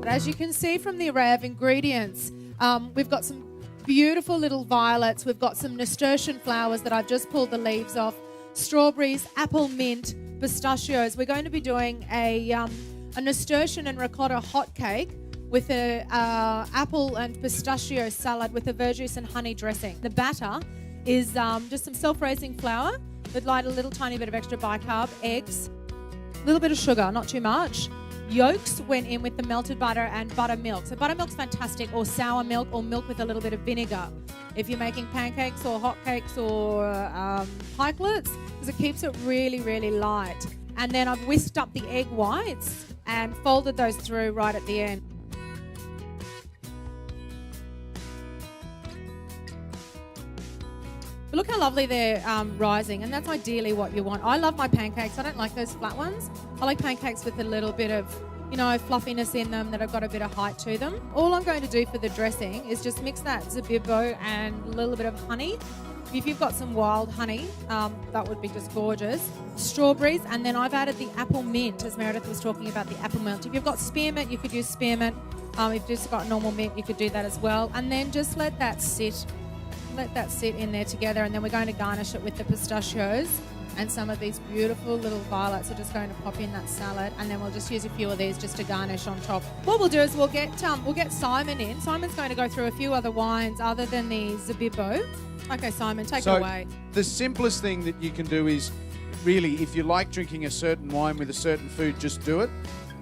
But as you can see from the array of ingredients, we've got some beautiful little violets. We've got some nasturtium flowers that I've just pulled the leaves off, strawberries, apple mint, pistachios. We're going to be doing a nasturtium and ricotta hot cake with a apple and pistachio salad with a verjuice and honey dressing. The batter is just some self-raising flour with a little tiny bit of extra bicarb, eggs, a little bit of sugar, not too much. Yolks went in with the melted butter and buttermilk. So buttermilk's fantastic, or sour milk, or milk with a little bit of vinegar if you're making pancakes or hotcakes or pikelets, because it keeps it really, really light. And then I've whisked up the egg whites and folded those through right at the end. But look how lovely they're rising, and that's ideally what you want. I love my pancakes. I don't like those flat ones. I like pancakes with a little bit of, fluffiness in them that have got a bit of height to them. All I'm going to do for the dressing is just mix that zabibo and a little bit of honey. If you've got some wild honey, that would be just gorgeous. Strawberries, and then I've added the apple mint, as Meredith was talking about the apple mint. If you've got spearmint, you could use spearmint. If you've just got normal mint, you could do that as well. And then just let that sit in there together, and then we're going to garnish it with the pistachios, and some of these beautiful little violets are just going to pop in that salad, and then we'll just use a few of these just to garnish on top. What we'll do is we'll get Simon in. Simon's going to go through a few other wines other than the zabibo. Okay, Simon, take it away. The simplest thing that you can do is really, if you like drinking a certain wine with a certain food, just do it.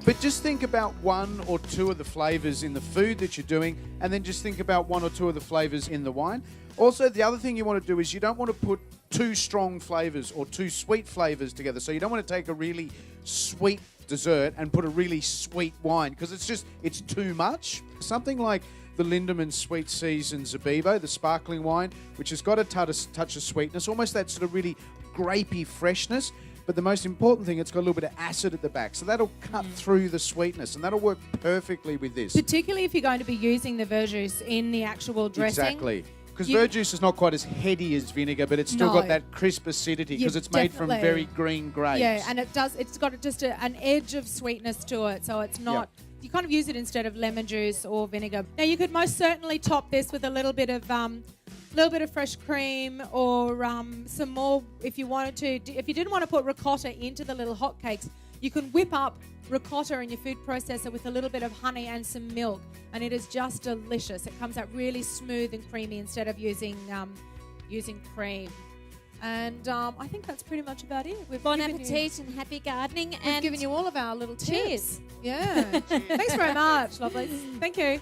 But just think about one or two of the flavours in the food that you're doing, and then just think about one or two of the flavours in the wine. Also, the other thing you want to do is you don't want to put too strong flavours or too sweet flavours together. So you don't want to take a really sweet dessert and put a really sweet wine, because it's too much. Something like the Lindeman Sweet Season Zabibo, the sparkling wine, which has got a touch of sweetness, almost that sort of really grapey freshness. But the most important thing, it's got a little bit of acid at the back. So that'll cut through the sweetness, and that'll work perfectly with this. Particularly if you're going to be using the verjuice in the actual dressing. Exactly. Because verjuice is not quite as heady as vinegar, but it's still got that crisp acidity because it's made from very green grapes. Yeah, and it's got just an edge of sweetness to it, so it's not... Yep. You kind of use it instead of lemon juice or vinegar. Now, you could most certainly top this with a little bit of fresh cream, or some more if you wanted to. If you didn't want to put ricotta into the little hotcakes, you can whip up ricotta in your food processor with a little bit of honey and some milk, and it is just delicious. It comes out really smooth and creamy instead of using cream. And I think that's pretty much about it. Bon appetit and happy gardening. We've given you all of our little tips. Cheers. Yeah. Thanks very much, lovely. Thank you.